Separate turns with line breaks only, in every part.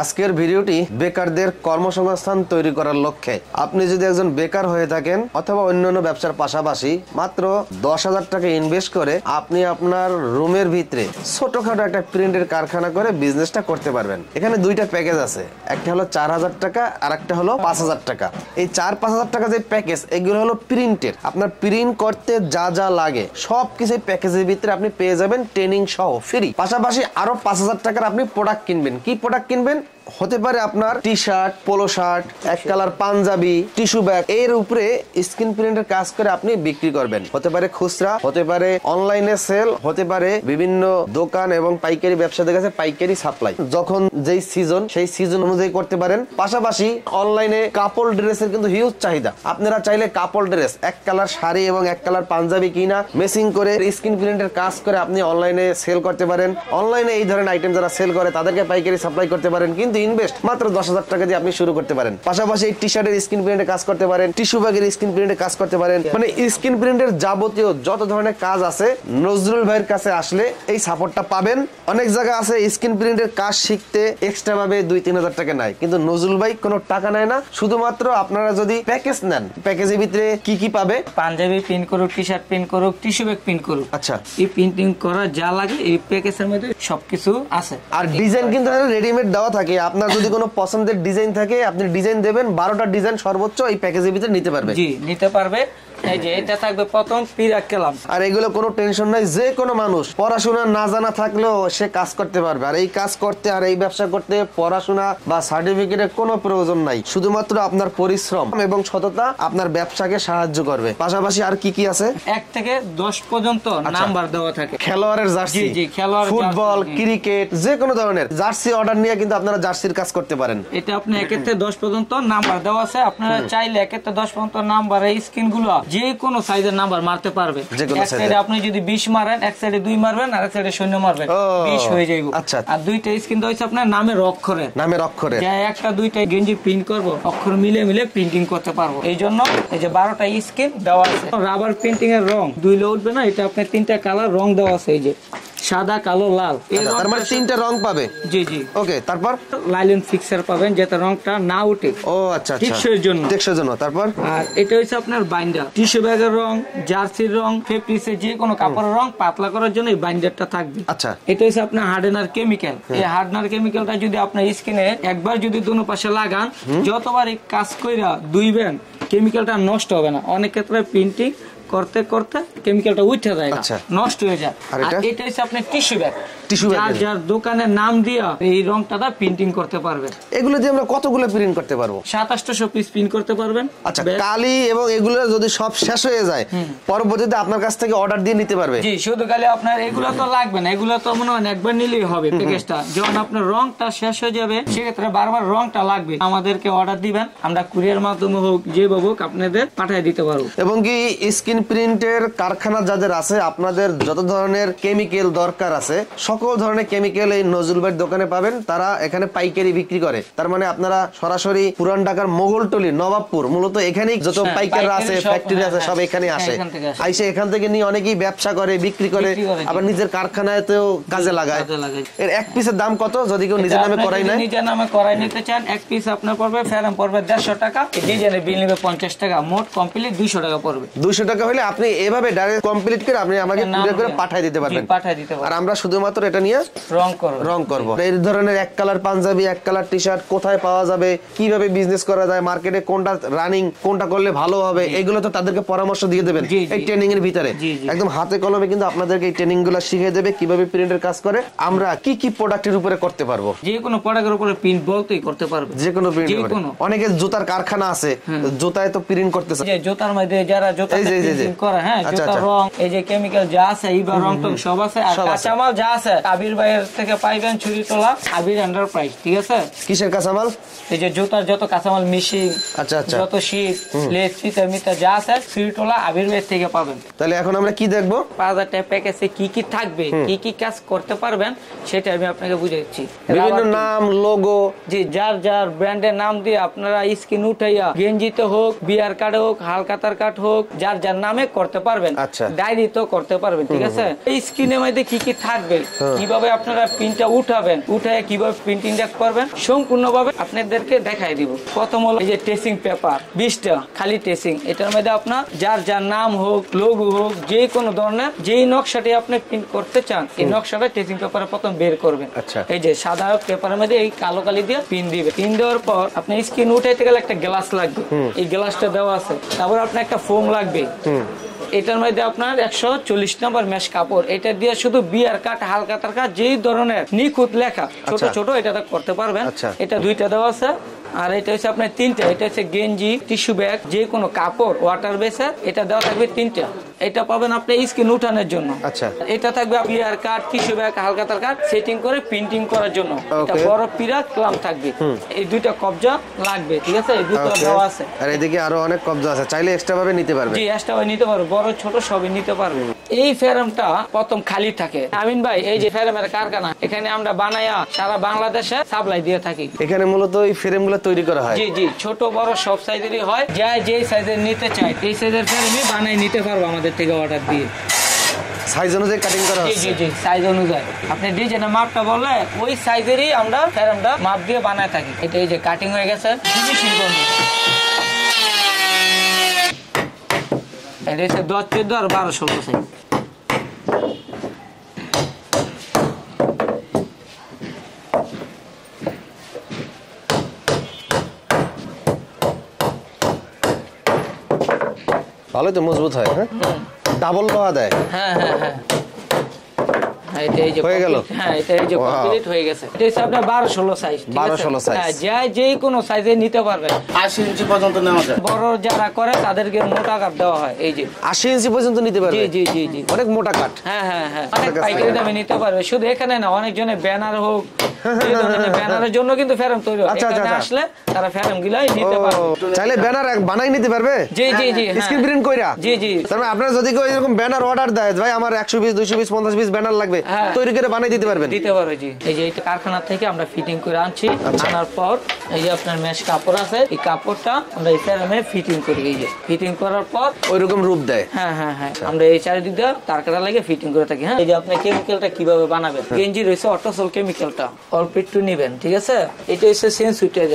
আজকের ভিডিওটি বেকারদের কর্মসংস্থান তৈরি করার লক্ষ্যে। আপনি যদি একজন বেকার হয়ে থাকেন অথবা অন্যান্য ব্যবসার পাশাপাশি মাত্র 10,000 টাকা ইনভেস্ট করে আপনি আপনার রুমের ভিতরে ছোটখাটো একটা প্রিন্টের কারখানা করে বিজনেসটা করতে পারবেন। এখানে দুইটা প্যাকেজ আছে, একটা হলো 4,000 টাকা আর একটা হলো 5,000 টাকা। এই 4-5,000 টাকা যে প্যাকেজ, এগুলো হলো প্রিন্টের। আপনার প্রিন্ট করতে যা যা লাগে সবকিছু প্যাকেজের ভিতরে আপনি পেয়ে যাবেন, ট্রেনিং সহ ফ্রি। পাশাপাশি আরো 5,000 টাকার আপনি প্রোডাক্ট কিনবেন। কি প্রোডাক্ট কিনবেন? হতে পারে আপনার টি শার্ট, পোলো শার্ট, এক কালার পাঞ্জাবি, টিস্যু ব্যাগ, এর উপরে স্ক্রিন প্রিন্টের কাজ করে আপনি বিক্রি করবেন। হতে পারে খুচরা, হতে পারে অনলাইনে সেল, হতে পারে বিভিন্ন দোকান এবং পাইকারি ব্যবসাদের কাছে পাইকারি সাপ্লাই। যখন যেই সিজন সেই সিজন অনুযায়ী করতে পারেন। পাশাপাশি অনলাইনে কাপড় ড্রেসের কিন্তু হিউজ চাহিদা। আপনারা চাইলে কাপড় ড্রেস, এক কালার শাড়ি এবং এক কালার পাঞ্জাবি কিনা মেসিং করে স্ক্রিন প্রিন্টের কাজ করে আপনি অনলাইনে সেল করতে পারেন। অনলাইনে এই ধরনের আইটেম যারা সেল করে তাদেরকে পাইকারি সাপ্লাই করতে পারেন, কিন্তু ইনভেস্ট মাত্র 10,000 টাকা দিয়ে আপনি শুরু করতে পারেন। পাশাপাশি এই টি শার্টের স্ক্রিন প্রিন্টে কাজ করতে পারেন, টিস্যু ব্যাগের স্ক্রিন প্রিন্টে কাজ করতে পারেন। মানে স্ক্রিন প্রিন্টের যাবতীয় যত ধরনের কাজ আছে নজরুল ভাইয়ের কাছে আসলে এই সাপোর্টটা পাবেন। অনেক জায়গা আছে স্ক্রিন প্রিন্টের কাজ শিখতে এক্সট্রা ভাবে 2-3 হাজার টাকা নেয়, কিন্তু নজরুল ভাই কোনো টাকা নেয় না। শুধুমাত্র আপনারা যদি প্যাকেজ নেন, প্যাকেজের ভিতরে কি কি পাবে?
পাঞ্জাবি প্রিন্ট করুক, টি শার্ট প্রিন্ট করুক, টিস্যু ব্যাগ প্রিন্ট করুক,
আচ্ছা,
এই প্রিন্টিং করা যা লাগে এই প্যাকেজের মধ্যে সবকিছু আছে।
আর ডিজাইন কিন্তু রেডিমেড দেওয়া থাকে। আপনার যদি কোনো পছন্দের ডিজাইন থাকে আপনি ডিজাইন দেবেন, 12টা ডিজাইন সর্বোচ্চ এই প্যাকেজের ভিতরে নিতে পারবে।
জি, নিতে পারবে। এই যে এটা থাকবে প্রথম পিরাক্কেলাম।
আর এগুলো কোনো টেনশন নাই, যে কোনো মানুষ পড়াশোনা না জানা থাকলেও সে কাজ করতে পারবে। আর এই কাজ করতে আর এই ব্যবসা করতে পড়াশোনা বা সার্টিফিকেটের কোনো প্রয়োজন নাই, শুধুমাত্র আপনার পরিশ্রম এবং সততা আপনার ব্যবসাকে সাহায্য করবে। পাশাপাশি আর কি কি আছে?
1 থেকে 10 পর্যন্ত নাম্বার দেওয়া থাকে।
খেলোয়াড়ের জার্সি,
জি, খেলোয়াড়,
ফুটবল, ক্রিকেট, যে কোনো ধরনের জার্সি অর্ডার নিয়ে কিন্তু আপনারা জার্সির কাজ করতে পারেন।
এটা আপনি 1 থেকে 10 পর্যন্ত নাম্বার দেওয়া আছে। আপনারা চাইলে 1 থেকে 10 পর্যন্ত নাম্বারের স্ক্রিন গুলো যে কোনো সাইজের নাম্বার মারতে পারবে। এক সাইডে আপনি যদি 20 মারেন, এক সাইডে 2 মারবেন, আর এক সাইডে 0 মারবেন, 20 হয়ে যাবে।
আচ্ছা,
আর দুইটা স্ক্রিন হইছে আপনার নামের অক্ষরে,
যে
একটা দুইটা গেঞ্জি প্রিন্ট করব, অক্ষর মিলে মিলে প্রিন্টিং করতে পারবো। এই জন্য এই যে 12টা স্ক্রিন দেওয়া আছে। রাবার প্রিন্টিং এর রং দুইলে উঠবে না, এটা আপনার 3টা কালার রং দেওয়া আছে। এই যে সাদা, কালো, লাল,
তার মানে 3টা রং পাবে।
জি জি,
ওকে। তারপর
লাইলেন ফিক্সার পাবেন যাতে রংটা না উঠে।
ও আচ্ছা,
টেকসইয়ের জন্য।
তারপর
আর এটা হচ্ছে আপনার বাইন্ডার, টিস্যু ব্যাগের রং, জার্সির রং, ফেব্রিক্সের যে কোনো কাপড়ের রং পাতলা করার জন্য এই বাইন্ডারটা থাকবে।
আচ্ছা,
এটা হচ্ছে আপনার হার্ডেনার কেমিক্যাল। এই হার্ডেনার কেমিক্যালটা যদি আপনার স্কিনে একবার যদি দুনো পাশে লাগান, যতবার এই কাজ কইরা ধুইবেন কেমিক্যালটা নষ্ট হবে না। অনেক ক্ষেত্রে প্রিন্টিং করতে করতে কেমিক্যালটা উঠে যায়, নষ্ট হয়ে যায়। আর এটা হচ্ছে আপনার টিস্যু ব্যাগ। যার দোকানের নাম দিয়া এই রংটা প্রিন্টিং করতে পারবে।
এগুলো দিয়ে আমরা কতগুলো প্রিন্ট করতে পারবো?
2700 পিস প্রিন্ট করতে পারবেন।
আচ্ছা, কালি এবং এগুলো যদি সব শেষ হয়ে যায় পরবর্তীতে আপনার কাছ থেকে অর্ডার দিয়ে নিতে পারবে?
জি, শুধু কালি আপনার এগুলো তো লাগবে না, এগুলো তো মনে হয় একবার নিলেই হবে প্যাকেজটা। যখন আপনার রংটা শেষ হয়ে যাবে সেক্ষেত্রে বারবার রংটা লাগবে, আমাদেরকে অর্ডার দিবেন, আমরা কুরিয়ার মাধ্যমে হোক যেভাবে হোক আপনাদের পাঠিয়ে দিতে পারবো।
এবং কি স্ক্রিন প্রিন্টের কারখানা যাদের আছে, আপনাদের যত ধরনের কেমিক্যাল দরকার আছে সকল ধরনের কেমিক্যাল এই নজরুল ভাইয়ের দোকানে পাবেন। তারা এখানে পাইকারি বিক্রি করে। তার মানে আপনারা সরাসরি পুরান ঢাকার মোগলটলি, নবাবপুর, মূলত এখানেই যত পাইকাররা আছে, ফ্যাক্টরি আছে, সব এখানে আসে। আইসে এখান থেকে নিয়ে অনেকেই ব্যবসা করে, বিক্রি করে, আবার নিজের কারখানাতেও কাজে লাগায়। এর এক পিসের দাম কত যদি কেউ নিজের নামে করাই না?
নিজের নামে করাই নিতে চান, এক পিস আপনার পড়বে ফেরাম পড়বে 150 টাকা, ডিজাইনের বিল নেবে 50 টাকা, মোট কমপ্লিট 200 টাকা পড়বে।
200 টাকা হলে আপনি এভাবে ডাইরেক্ট কমপ্লিট করে আপনি আমাকে কুরিয়ার করে পাঠিয়ে দিতে পারবেন। আর আমরা শুধুমাত্র এটা নিয়ে রং করব। এই ধরনের এক কালার পাঞ্জাবি, এক কালার টি শার্ট কোথায় পাওয়া যাবে, কিভাবে বিজনেস করা যায়, মার্কেটে কোনটা রানিং, কোনটা করলে ভালো হবে, এগুলো তো তাদেরকে পরামর্শ দিয়ে দেবেন এই ট্রেনিং এর ভিতরে। একদম হাতে কলমে কিন্তু আপনাদেরকে এই ট্রেনিং গুলো শিখিয়ে দেবে কিভাবে প্রিন্টের কাজ করে। আমরা কি কি প্রোডাক্টের উপরে করতে পারবো?
যে কোনো প্রোডাক্টের উপরে প্রিন্ট বলতেই করতে পারবে,
যে কোনো প্রিন্ট। অনেকে জুতার কারখানা আছে, জুতায় তো প্রিন্ট করতেছে।
যে জুতার মধ্যে যারা জুতা প্রিন্টিং করে, হ্যাঁ, জুতার রং, এই যে কেমিক্যাল যা আছে, এইবার রং টং সব আছে। আর কাঁচামাল যা আছে আবির ভাইয়ের থেকে পাইবেন, ছুরি তোলা, আবির এন্টারপ্রাইজ। ঠিক আছে?
কিসের কাঁচামাল?
এই যে জুতার যত কাঁচামাল, মিশিং, যত শীত, লেস, ফিতা মিতা যা আছে, ছুরি তোলা আবির ভাইয়ের থেকে পাবেন।
তাহলে এখন আমরা কি দেখবো?
5000 টাকা প্যাকেজে কি কি থাকবে, কি কি কাজ করতে পারবেন সেটা আমি আপনাকে বুঝাচ্ছি।
বিভিন্ন নাম, লোগো,
জি, যার যার ব্র্যান্ডের নাম দিয়ে আপনারা স্ক্রিন উঠাইয়া গেঞ্জিতে হোক, বিয়ার কার্ডে হোক, হালকাতার কার্ড হোক, যার যার নামে করতে পারবেন। ডায়েরি তো করতে পারবেন। ঠিক আছে? এই স্ক্রিনের মধ্যে কি কি থাকবে কিভাবে আপনারা প্রিন্টটা উঠাবেন, উঠে কিভাবে প্রিন্টিংটা করবেন সম্পূর্ণভাবে আপনাদেরকে দেখাই দিব। প্রথম হলো এই যে ট্রেসিং পেপার 20টা খালি ট্রেসিং, এটার মধ্যে আপনার যার নাম হোক, লোগো হোক, যে কোনো ধরনের যেই নকশাটি আপনি প্রিন্ট করতে চান এই নকশাটা ট্রেসিং পেপারে প্রথম বের করবেন। এই যে সাদা পেপারের মধ্যে এই কালো কালি দিয়ে পিন দিবে। পিন দেওয়ার পর আপনি স্ক্রিন উঠাইতে গেলে একটা গ্লাস লাগবে, এই গ্লাসটা দেওয়া আছে। তারপর আপনার একটা ফোম লাগবে, এটার মধ্যে আপনার 140 নম্বর মেশ কাপড়, এটা দিয়ে শুধু বিয়ার কাট, হালকা তারকা যেই ধরনের নিখুঁত লেখা ছোট ছোট এটা করতে পারবেন। এটা 2টা দেওয়া আছে। আর এটা হচ্ছে আপনার 3টা, এটা হচ্ছে গেঞ্জি, টিস্যু ব্যাগ, যে কোনো কাপড়, ওয়াটার বেসার, এটা দেওয়া থাকবে 3টা। এটা পাবেন আপনি স্ক্রিন উঠানোর জন্য। এটা থাকবে বিয়ার কাট, টিস্যু ব্যাগ, হালকা তারকা সেটিং করে প্রিন্টিং করার জন্য। এটা বড় পিরা ক্লাম থাকবে, এই 2টা কবজা লাগবে, ঠিক আছে? এই 2টা দেওয়া আছে।
আর এদিকে আরো অনেক কবজা আছে, চাইলে এক্সট্রা ভাবে নিতে পারবেন।
জি, এক্সট্রা ভাবে নিতে পারবে, বড় ছোট সবই নিতে পারবে। এই ফ্রেমটা প্রথম খালি থাকে আমিন ভাই, এই যে ফ্রেমের কারখানা, এখানে আমরা বানায়া সারা বাংলাদেশে সাপ্লাই দিয়ে থাকি।
এখানে মূলত এই ফ্রেমগুলো তৈরি করা হয়।
জি জি, ছোট বড় সব সাইজেরই হয়, যে সাইজের নিতে চায় এই সাইজের ফ্রেমই বানাই নিতে পারবো আমাদের থেকে অর্ডার দিয়ে।
সাইজ অনুযায়ী কাটিং করা হচ্ছে।
জি জি, সাইজ অনুযায়ী আপনি ডিজাইনের মাপটা বললে ওই সাইজেরই আমরা ফ্রেমটা মাপ দিয়ে বানায় থাকি। এটা এই যে কাটিং হয়ে গেছে, ফিনিশিং করব। এটা হচ্ছে 10, 14 আর 12, 16 সাইজ।
ভালোই তো মজবুত হয়। হ্যাঁ, ডাবল লোহা দেয়।
হ্যাঁ হ্যাঁ হ্যাঁ, এটা এই যে
হয়ে গেল।
হ্যাঁ, এটা এই যে কমপ্লিট হয়ে গেছে। এটা হচ্ছে আপনার 12-16 সাইজ।
12-16 সাইজ।
হ্যাঁ, যে কোনো সাইজে নিতে পারবেন।
80 ইঞ্চি পর্যন্ত নেওয়া যায়।
বড় যারা করে তাদেরকে মোটা কাট দেওয়া হয়। এই যে
80 ইঞ্চি পর্যন্ত নিতে পারবে।
জি জি জি জি,
অনেক মোটা কাট।
হ্যাঁ হ্যাঁ হ্যাঁ, অনেক পাইকারি দামে নিতে পারবে। শুধু এখানে না, অনেক জনে ব্যানার হোক, ব্যানারের জন্য কিন্তু ফ্রেম তৈরি হয়। এখানে আসলে তারা ফ্রেম গুলাই নিতে পারবে।
চাইলে ব্যানার বানাই নিতে পারবে।
জি জি জি,
স্ক্রিন প্রিন্ট কইরা।
জি জি,
তার মানে আপনারা যদি কেউ এরকম ব্যানার অর্ডার দেয়, ভাই আমার 100 পিস, 200 পিস, 50 পিস ব্যানার লাগবে, তৈরি করে বানাই দিতে পারবেন।
দিতে পারবে। জি, এই যে এটা কারখানা থেকে আমরা ফিটিং করে আনছি। আনার পর এই যে আপনার মেশ কাপড় আছে, এই কাপড়টা আমরা এই ফ্রেমে ফিটিং করি। এই যে ফিটিং করার পর
ওইরকম রূপ দেয়।
হ্যাঁ হ্যাঁ হ্যাঁ, আমরা এই চারিদিক দিয়ে তার কাটা লাগিয়ে ফিটিং করে থাকি। হ্যাঁ, এই যে আপনি কেমিক্যালটা কিভাবে বানাবেন, গেঞ্জি রয়েছে অটোসল কেমিক্যালটা, অল্প একটু নিবেন, ঠিক আছে? এটা হচ্ছে সেন্সুইটার,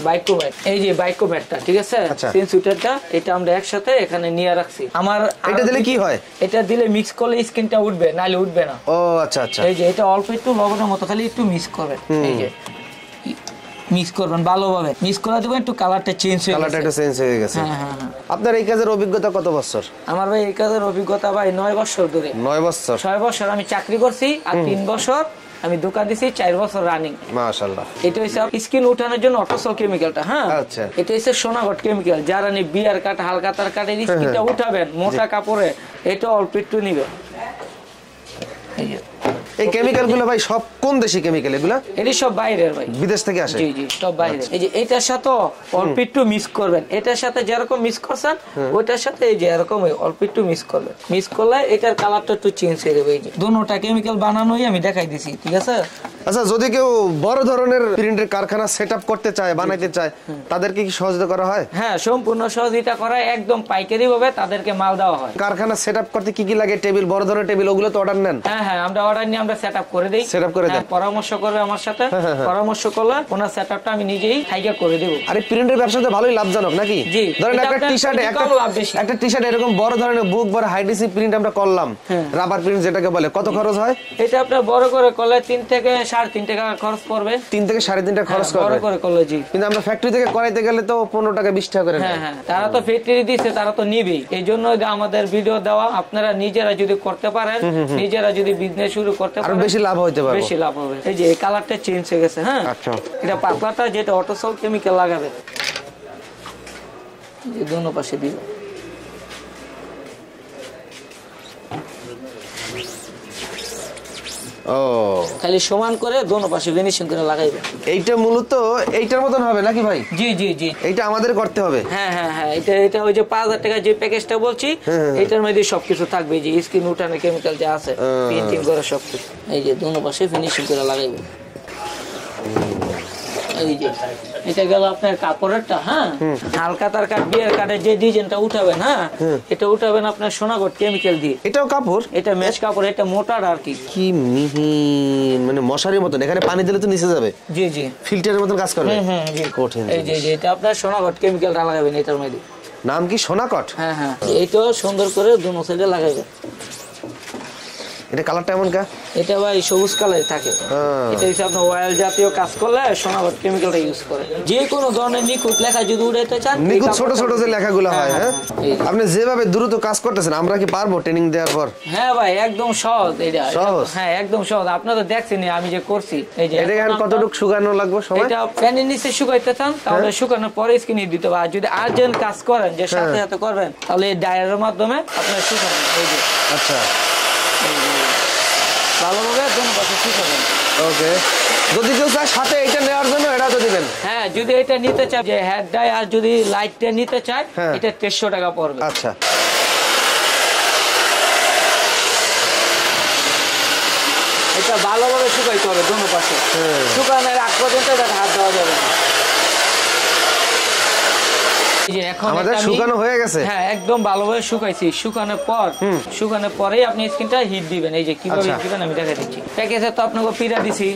বাইকোম্যাট। এই যে বাইকোম্যাটটা, ঠিক আছে? সেন্সুইটারটা এটা আমরা একসাথে এখানে নিয়ে রাখছি। আমার
এটা দিলে কি হয়?
এটা দিলে মিক্স করলে স্কিনটা উঠবে, নালে উঠবে না।
ও আচ্ছা আচ্ছা।
এই যে এটা অল্প একটু লবণের মতো, খালি একটু মিক্স করবেন। এই যে মিক্স করবেন ভালোভাবে, মিক্স করে দেবেন, একটু কালারটা চেঞ্জ হয়ে গেছে।
আপনার এই কাজের অভিজ্ঞতা কত বছর?
আমার ভাই এই কাজের অভিজ্ঞতা ভাই 9 বছর ধরে।
9 বছর? 6
বছর আমি চাকরি করছি, আর 3 বছর আমি দোকান দিছি, 4 বছর রানিং।
মাশাআল্লাহ।
এটা হচ্ছে স্কিন উঠানোর জন্য অটোসল কেমিক্যালটা। হ্যাঁ, আচ্ছা, এটা হচ্ছে সোনাগড় কেমিক্যাল। যারা নি বিয়ার কাট, হালকা তার কাটে স্কিনটা উঠাবেন মোটা কাপড়ে, এটা অল্প একটু নিবে।
এই কেমিক্যাল গুলো ভাই সব কোন দেশি কেমিক্যাল এগুলা?
এটি সব বাইরের ভাই,
বিদেশ থেকে আসে।
জি জি, সব বাইরে। এই যে এটার সাথে অল্প একটু মিক্স করবেন, এটার সাথে যেরকম মিক্স করছেন ওইটার সাথে এই যে এরকম অল্প একটু মিক্স করবেন। মিক্স করলে এটার কালারটা একটু চেঞ্জ হয়ে যাবে। এই যে দুটোটা কেমিক্যাল বানানোই আমি দেখাই দিছি, ঠিক আছে?
আচ্ছা, যদি কেউ বড় ধরনের প্রিন্টের কারখানা সেটআপ করতে চায়, বানাইতে চায়, তাদেরকে কি সহযোগিতা করা হয়?
হ্যাঁ, সম্পূর্ণ সহযোগিতা করা, একদম পাইকারি ভাবে তাদেরকে মাল দেওয়া হয়।
কারখানা সেটআপ করতে কি কি লাগে? টেবিল, বড় ধরনের টেবিল, ওগুলো তো অর্ডার নেন?
হ্যাঁ হ্যাঁ, আমরা অর্ডার নিয়ে আমরা সেটআপ করে দেই।
সেটআপ করে দেন,
পরামর্শ করবে আমার সাথে, পরামর্শ করলে ওনার সেটআপটা আমি নিজেই থাইকা করে দেব।
আরে প্রিন্টের ব্যবসাতে ভালোই লাভজনক নাকি?
জি,
ধরেন একটা টি-শার্ট এরকম বড় ধরনের বুক বড় হাইডিসি প্রিন্ট আমরা করলাম, রাবার প্রিন্ট যেটাকে বলে, কত খরচ হয়?
এটা আপনার বড় করে করলে 3 থেকে 3.5 টাকা খরচ পড়বে।
3 থেকে 3.5 টাকা খরচ করবে
বড় করে করলে। জি,
কিন্তু আমরা ফ্যাক্টরি থেকে করাইতে গেলে তো 15 টাকা 20 টাকা করে নেয়।
হ্যাঁ হ্যাঁ, তারা তো ফ্যাক্টরি দিচ্ছে, তারা তো নিবেই। এই জন্য আমাদের ভিডিও দেওয়া, আপনারা নিজেরা যদি করতে পারেন, নিজেরা যদি বিজনেস শুরু করতে পারেন,
আরো বেশি লাভ হইতে পারে,
বেশি লাভ হবে। এই যে এই কালারটা চেঞ্জ হয়ে গেছে। হ্যাঁ, আচ্ছা, এটা পাতলাটা যেটা অটোসল কেমিক্যাল লাগাবে, এই দুনো পাশে দিবে।
ও,
খালি সমান করে দোনো পাশে ফিনিশিং করে লাগাইবে।
এইটা মূলত এইটার মতন হবে নাকি ভাই?
জি জি জি,
এইটা আমাদের করতে হবে।
হ্যাঁ হ্যাঁ হ্যাঁ, এটা ওই যে 5000 টাকা যে প্যাকেজটা বলছি, এটার মধ্যে সবকিছু থাকবে। যে স্কিন উঠানো কেমিক্যাল যা আছে, প্রিন্টিং করা সবকিছু। এই যে দোনো পাশে ফিনিশিং করে লাগাইবে। এই যে এটা গেল আপনার কাপড়েরটা। হ্যাঁ, হালকা তার কাট বিয়ের কাঠের যে ডিজাইনটা উঠাবেন, হ্যাঁ এটা উঠাবেন আপনার সোনাগড় কেমিক্যাল দিয়ে।
এটাও কাপড়?
এটা মেশ কাপড়, এটা মোটার আর কি।
কি মিহিন, মানে মশারির মতন। এখানে পানি দিলে তো নিচে যাবে।
জি জি,
ফিল্টারের মতন কাজ করবে।
জি
কঠিন।
এই যে এটা আপনার সোনাগড় কেমিক্যালটা লাগাবেন এটার মধ্যে।
নাম কি? সোনাকট?
হ্যাঁ হ্যাঁ, এইটাও সুন্দর করে দুনো সাইডে লাগাবেন।
এটা কালারটা এমন কা?
এটা ভাই সবুজ কালারে থাকে। এটা হচ্ছে আপনার অয়েল জাতীয় কাজ করলে সোনাগড় কেমিক্যালটা ইউজ করে। যে কোনো ধরনের নিখুঁত লেখা যদি উড়াইতে চান,
নিখুঁত ছোট ছোট যে লেখাগুলো হয়, হ্যাঁ আপনি যেভাবে দ্রুত কাজ করতেছেন, আমরা কি পারবো ট্রেনিং দেওয়ার পর?
হ্যাঁ ভাই, একদম সহজ এটা।
সহজ?
হ্যাঁ একদম সহজ। আপনারা তো দেখছেন আমি যে করছি। এই যে
এটা এখন কতটুকু শুকানো লাগবে সময়?
এটা ফ্যানের নিচে শুকাইতে চান তাহলে শুকানোর পরে স্কিনে দিতে হবে। আর যদি আর্জেন্ট কাজ করেন যে সাথে সাথে করবেন, তাহলে এই ডায়ারের মাধ্যমে আপনারা শুকাবেন। এই যে
আচ্ছা,
ভালোভাবে দুনো পাশে শুকাবেন।
ওকে। যদি কেউ চায় সাথে এটা নেওয়ার জন্য, এটা তো দিবেন?
হ্যাঁ, যদি এটা নিতে চায় যে হেড ডাই আর যদি লাইটটা নিতে চায়, এটা 1300 টাকা পড়বে।
আচ্ছা,
এটা ভালোভাবে শুকাইতে হবে দুনো পাশে। শুকানোর আগ পর্যন্ত এটা হাত দেওয়া যাবে না।
আমাদের শুকানো হয়ে গেছে।
হ্যাঁ, একদম ভালোভাবে শুকাইছি। শুকানোর পরেই আপনি স্কিনটা হিট দিবেন। এই যে কিভাবে হিট দিবেন আমি দেখা দিচ্ছি। প্যাকেজে তো আপনাকে পিরা দিছি,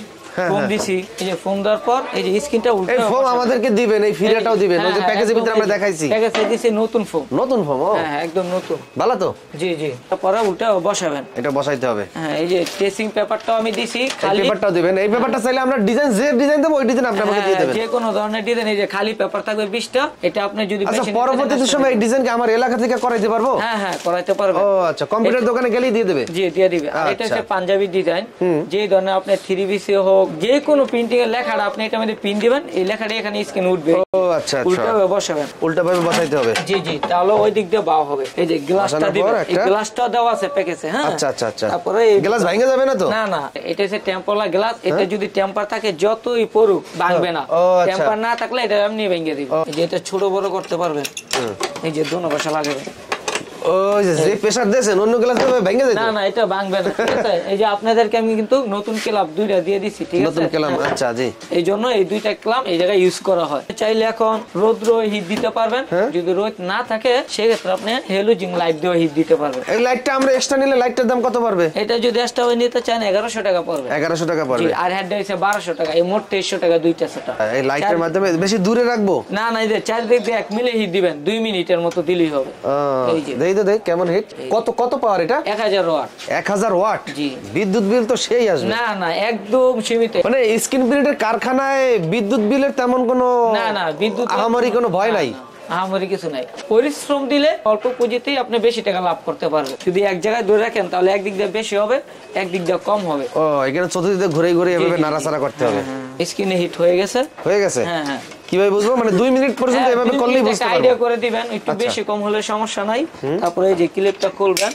ফোম দিছি। এই যে ফোম দেওয়ার পর এই যে স্কিনটা উল্টো,
এই ফোম আমাদেরকে দিবেন, এই ফিরাটাও দিবেন। ওই যে প্যাকেজের ভিতরে আমরা দেখাইছি।
প্যাকেজে দিছি নতুন ফোম।
নতুন ফোম?
হ্যাঁ একদম নতুন।
ভালো তো?
জি জি। তারপরে উল্টা বসাবেন।
এটা বসাইতে হবে।
হ্যাঁ, এই যে ট্রেসিং পেপারটাও আমি দিছি। খালি
পেপারটাও দিবেন। এই পেপারটা চাইলে আমরা ডিজাইন, যে ডিজাইন দেব ওই ডিজাইন আপনি আমাকে দিয়ে দেবেন।
যে কোনো ধরনের ডিজাইন। এই যে খালি পেপার থাকবে 20টা। এটা আপনি যদি
আচ্ছা, পরবর্তীতে সময় এই ডিজাইন কি আমার এলাকা থেকে করাইতে পারবো?
হ্যাঁ হ্যাঁ, করাইতে পারবেন।
ও আচ্ছা, কম্পিউটার দোকানে গেলেই দিয়ে দেবে?
জি, দিয়ে দিবে। আর এটা হচ্ছে পাঞ্জাবি ডিজাইন। যে ধরনের আপনি 3BC হোক, যে কোনো প্রিন্টিং এর লেখাটা আপনি এটা মধ্যে পিন দিবেন, এই লেখাটা এখানে স্ক্রিন উঠবে।
ও আচ্ছা আচ্ছা,
উল্টাভাবে বসাবেন।
উল্টাভাবে বসাইতে হবে?
জি জি, তাহলে ওই দিক দিয়ে বাও হবে। এই যে গ্লাসটা দিবেন, এই গ্লাসটা দেওয়া আছে প্যাকেজে। হ্যাঁ
আচ্ছা আচ্ছা আচ্ছা।
তারপরে
গ্লাস ভাঙে যাবে না তো?
না না, এটা হচ্ছে টেম্পারলা গ্লাস। এটা যদি টেম্পার থাকে যতই পড়ুক ভাঙবে না। টেম্পার না থাকলে এটা এমনি ভেঙে দিবে। এই যে এটা ছোট বড় করতে পারবেন। এই যে দুনো পাশে লাগাবেন।
ওই যে প্রেসার দিয়েছেন অন্য গ্লাস দিয়ে ভেঙে যায়?
না না, এটা ভাঙবে না। ঠিক আছে, এই যে আপনাদেরকে আমি কিন্তু নতুন ক্লাব দুইটা দিয়ে দিছি। ঠিক আছে,
নতুন ক্লাব। আচ্ছা জি,
এই জন্য এই দুইটা ক্লাব এই জায়গায় ইউজ করা হয়। চাইলে এখন রোদ্র হিট দিতে পারবেন। যদি রোদ না থাকে সেক্ষেত্রে আপনি হ্যালোজিন লাইট দিয়ে হিট দিতে পারবেন।
এই লাইটটা আমরা এক্সট্রা নিলে লাইটটার দাম কত পড়বে?
এটা যদি এক্সট্রা নিতে চান 1100 টাকা পড়বে।
1100 টাকা পড়বে।
আর হেড হইছে 1200 টাকা। এই মোট 2300 টাকা দুইটা সেট।
এই লাইটের মাধ্যমে বেশি দূরে রাখবো?
না না, এই যে চারদিক দিয়ে 1 মিলি হিট দিবেন, 2 মিনিটের মতো দিলেই হবে।
এই যে দেই তো দেই কেমন হিট। কত পাওয়ার এটা?
1000 ওয়াট।
1000 ওয়াট?
জি।
বিদ্যুৎ বিল তো সেই আসবে?
না না, একদম সীমিত।
মানে স্ক্রিন প্রিন্টের কারখানায় বিদ্যুৎ বিলের তেমন কোনো
না না, বিদ্যুৎ
আহামরি কোনো ভয় নাই?
আহামরি কিছু নাই। পরিশ্রম দিলে অল্প পুঁজিতেই আপনি বেশি টাকা লাভ করতে পারবেন। যদি এক জায়গায় ধরে রাখেন তাহলে একদিক দিয়ে বেশি হবে, একদিক দিয়ে কম হবে।
ও, এখানে চতুর্দিকে ঘুরে ঘুরে এভাবে নাড়াচাড়া করতে হবে।
স্ক্রিনে হিট হয়ে গেছে।
হয়ে গেছে?
হ্যাঁ হ্যাঁ।
কিভাবে বুঝবো? মানে 2 মিনিট পর্যন্ত এভাবে করলেই বুঝতে পারবো?
আইডিয়া করে দিবেন, একটু বেশি কম হলে সমস্যা নাই। তারপরে এই যে ক্লিপটা খুলবেন,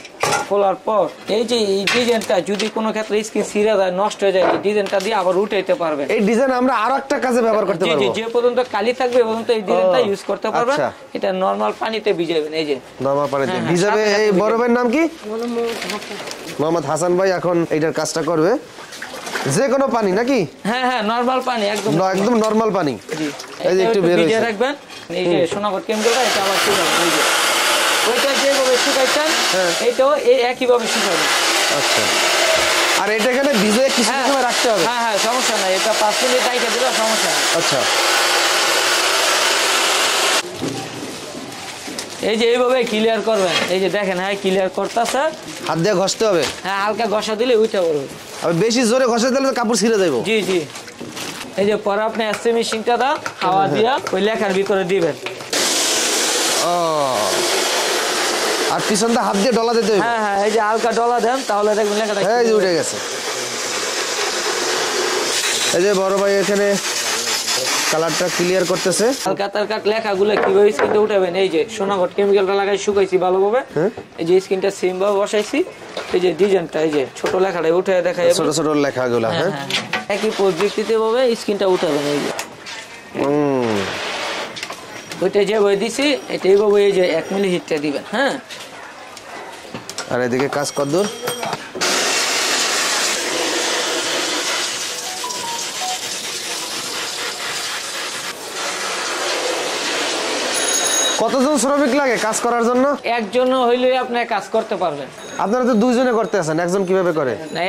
খোলার পর এই যে এই ডিজাইনটা যদি কোনো ক্ষেত্রে স্ক্রিন ছিঁড়ে যায়, নষ্ট হয়ে যায়, এই ডিজাইনটা দিয়ে আবার উঠাইতে পারবেন।
এই ডিজাইন আমরা আরো একটা কাজে ব্যবহার করতে পারবো?
জি জি, যে পর্যন্ত কালি থাকবে এই পর্যন্ত এই ডিজাইনটা ইউজ করতে পারবেন। এটা নরমাল পানিতে ভিজাবেন। এই যে
নরমাল পানিতে ভিজাবে। এই বড় ভাইয়ের নাম কি? মোহাম্মদ হাসান ভাই এখন এইটার কাজটা করবে। যে কোনো পানি নাকি?
হ্যাঁ হ্যাঁ, নরমাল পানি, একদম
একদম নরমাল পানি।
জি,
এই যে একটু বের হইছে
রাখবেন। এই যে সোনাগড় কেমিক্যালটা এটা আবার শুকাবেন। এই যে ওইটা যেভাবে শুকাইছেন এইটাও এই একইভাবে শুকাবেন।
আচ্ছা, আর এটা এখানে ভিজে কিছু সময় রাখতে হবে?
হ্যাঁ হ্যাঁ, সমস্যা নাই। এটা 5 মিনিট রাখতে দিলে সমস্যা নাই।
আচ্ছা,
এই যে এইভাবে ক্লিয়ার করবেন। এই যে দেখেন, হ্যাঁ ক্লিয়ার করতেছে।
হাত দিয়ে ঘষতে হবে?
হ্যাঁ, হালকা ঘষা দিলে উঠে পড়বে।
আর বেশি জোরে ঘষে দিলে তো কাপড় ছিঁড়ে যাবে।
জি জি। এই যে পরে আপনি এসএ মেশিনটা দাও, হাওয়া দিয়া ওই লেখার ভিতরে দিবেন।
ও, আর পিছনটা হাত দিয়ে ডলা দিতে হবে?
হ্যাঁ হ্যাঁ, এই যে হালকা ডলা দেন তাহলে দেখবেন লেখাটা
এই যে উঠে গেছে। এই যে বড় ভাই এখানে কালারটা ক্লিয়ার করতেছে।
হালকা তারকাট লেখাগুলো কিভাবে স্ক্রিনটা উঠাবেন। এই যে সোনাগড় কেমিক্যালটা লাগাই শুকাইছি ভালোভাবে। এই যে স্ক্রিনটা সেম ভাবে বসাইছি। এই যে ডিজাইনটা এই যে ছোট লেখাটা উঠে দেখাই,
ছোট ছোট লেখাগুলো। হ্যাঁ,
একই পদ্ধতিতে ভাবে স্ক্রিনটা উঠাবেন। এই যে ওইটা যেভাবে দিছি এটা এইভাবে এই যে 1 মিলি হিটটা দিবেন। হ্যাঁ,
আর এদিকে কাজ কদ্দূর? কতজন শ্রমিক লাগে কাজ করার জন্য?
একজন হইলে আপনি কাজ করতে পারবেন।
আপনারা তো দুইজনে করতে আছেন, একজন কিভাবে করে?
না,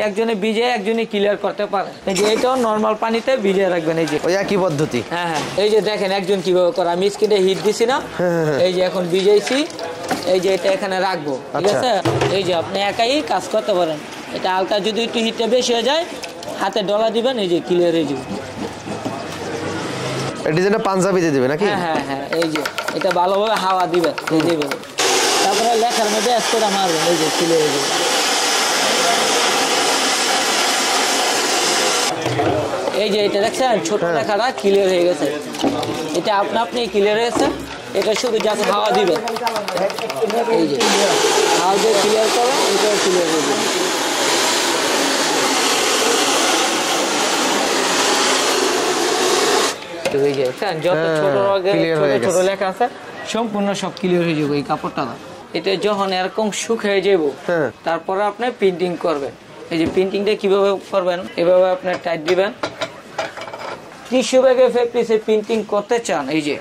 একজনে ভিজে একজনে ক্লিয়ার করতে পারে। এই যে এটাও নরমাল পানিতে ভিজে রাখবেন। এই যে
ওই একই পদ্ধতি।
হ্যাঁ, এই যে দেখেন একজন কিভাবে করে। আমি স্কিনে হিট দিছি না, এই যে এখন ভিজাইছি, এই যে এটা এখানে রাখবো, ঠিক আছে? এই যে আপনি একাই কাজ করতে পারেন। এটা হালকা যদি একটু হিটটা বেশি হয়ে যায়, হাতে ডলা দিবেন, এই যে ক্লিয়ার হয়ে যাবে।
এই ডিজাইনটা পাঞ্জাবি দিয়ে দিবে নাকি?
হ্যাঁ, এই যে এটা ভালোভাবে হাওয়া দিবেন, এই যে তারপরে লেখার মধ্যে স্প্রে মারবেন, এই যে ক্লিয়ার হয়ে যাবে। এই যে এটা দেখছেন ছোট লেখাটা ক্লিয়ার হয়ে গেছে। এটা আপনি ক্লিয়ার হয়েছে। এটা শুধু জাস্ট হাওয়া দিবেন, এই যে হাওয়া দিয়ে ক্লিয়ার করে, এটাও ক্লিয়ার হয়ে যাবে। এই যে যত ছোট ছোট লেখা আছে সম্পূর্ণ সব ক্লিয়ার হয়ে যাবে এই কাপড়টা। এটা যখন এরকম শুকিয়ে যাব, তারপরে আপনি প্রিন্টিং করবেন। এই যে প্রিন্টিংটা কিভাবে করবেন, এভাবে আপনি টাইট দিবেন। টিস্যু ব্যাগে ফেব্রিক্সে প্রিন্টিং করতে চান, এই যে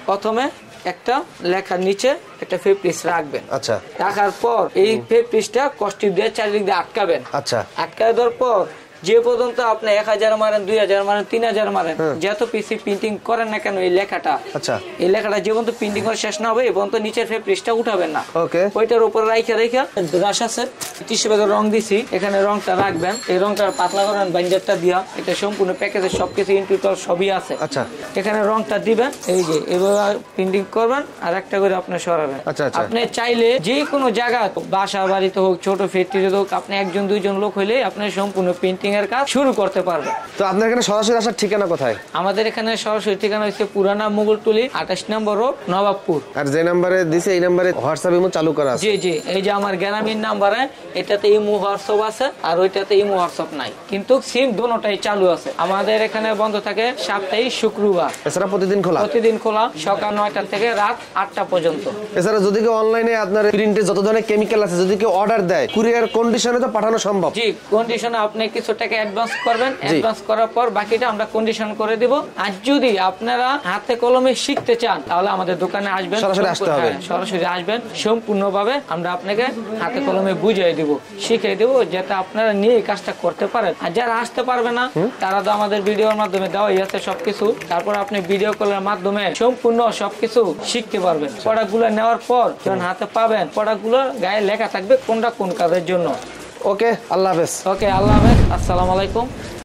প্রথমে একটা লেখার নিচে একটা ফেব্রিক্স রাখবেন।
আচ্ছা,
রাখার পর এই ফেব্রিক্সটা কস্টিপ দিয়ে চারিদিক দিয়ে আটকাবেন।
আচ্ছা,
আটকায় দেওয়ার পর যে পর্যন্ত আপনি 1000 মারেন, 2000 মারেন, 3000 মারেন, যত পিসি প্রিন্টিং করেন না কেন এই লেখাটা,
আচ্ছা,
এই লেখাটা যে পর্যন্ত প্রিন্টিং করা শেষ না হবে এই পর্যন্ত নিচের ফেব্রিক্সটা উঠাবেন না।
ওকে,
ওইটার উপর রাইখা ব্রাশ আছে, টিস্যু ব্যাগের রং দিছি, এখানে রংটা রাখবেন। এই রংটা পাতলা করেন বাইন্ডারটা দিয়া। এটা সম্পূর্ণ প্যাকেজে সবকিছু ইনটুটাল সবই আছে।
আচ্ছা,
এখানে রংটা দিবেন, এই যে এভাবে প্রিন্টিং করবেন আর একটা করে আপনি সরাবেন।
আচ্ছা, আচ্ছা,
আপনি চাইলে যে কোনো জায়গা, বাসা বাড়িতে হোক, ছোট ফ্যাক্টরিতে হোক, আপনি একজন দুইজন লোক হইলে আপনি সম্পূর্ণ প্রিন্টিং এর কাজ শুরু করতে পারবেন।
তো আপনার এখানে সরাসরি আসার ঠিকানা কোথায়?
আমাদের এখানে সরাসরি ঠিকানা হচ্ছে পুরানা মুগলটুলি 28 নম্বর রোড, নবাবপুর।
আর যে নাম্বারে দিছে এই নাম্বারে হোয়াটসঅ্যাপ ইমো চালু করা আছে?
জি জি, এই যে আমার গ্রামীণ নাম্বারে, এটাতে ইমো হোয়াটসঅ্যাপ আছে আর ওইটাতে ইমো হোয়াটসঅ্যাপ নাই, কিন্তু সিম দুটোটাই চালু আছে। আমাদের এখানে বন্ধ থাকে সপ্তাহে শুক্রবার।
এছাড়া প্রতিদিন খোলা?
প্রতিদিন খোলা, সকাল 9টা থেকে রাত 8টা পর্যন্ত।
এছাড়া যদি কেউ অনলাইনে আপনার প্রিন্টে যত ধরনের কেমিক্যাল আছে যদি কেউ অর্ডার দেয়, কুরিয়ার কন্ডিশনে তো পাঠানো সম্ভব?
জি, কন্ডিশনে আপনি কিছু টাকা অ্যাডভান্স করবেন, অ্যাডভান্স করার পর বাকিটা আমরা কন্ডিশন করে দিব। আর যদি আপনারা হাতে কলমে শিখতে চান তাহলে আমাদের দোকানে আসবেন,
সরাসরি আসতে হবে।
সরাসরি আসবেন, সম্পূর্ণভাবে আমরা আপনাকে হাতে কলমে বুঝিয়ে দিব, শিখিয়ে দেব, যাতে আপনারা নিয়ে এই কাজটা করতে পারেন। আর যারা আসতে পারবে না তারা তো আমাদের ভিডিওর মাধ্যমে দেওয়াই আছে সবকিছু। তারপর আপনি ভিডিও কলের মাধ্যমে সম্পূর্ণ সবকিছু শিখতে পারবেন। প্রোডাক্টগুলো নেওয়ার পর যখন হাতে পাবেন, প্রোডাক্টগুলো গায়ে লেখা থাকবে কোনটা কোন কাজের জন্য।
ওকে, আল্লাহ হাফেজ।
ওকে, আল্লাহ হাফেজ, আসসালামু আলাইকুম।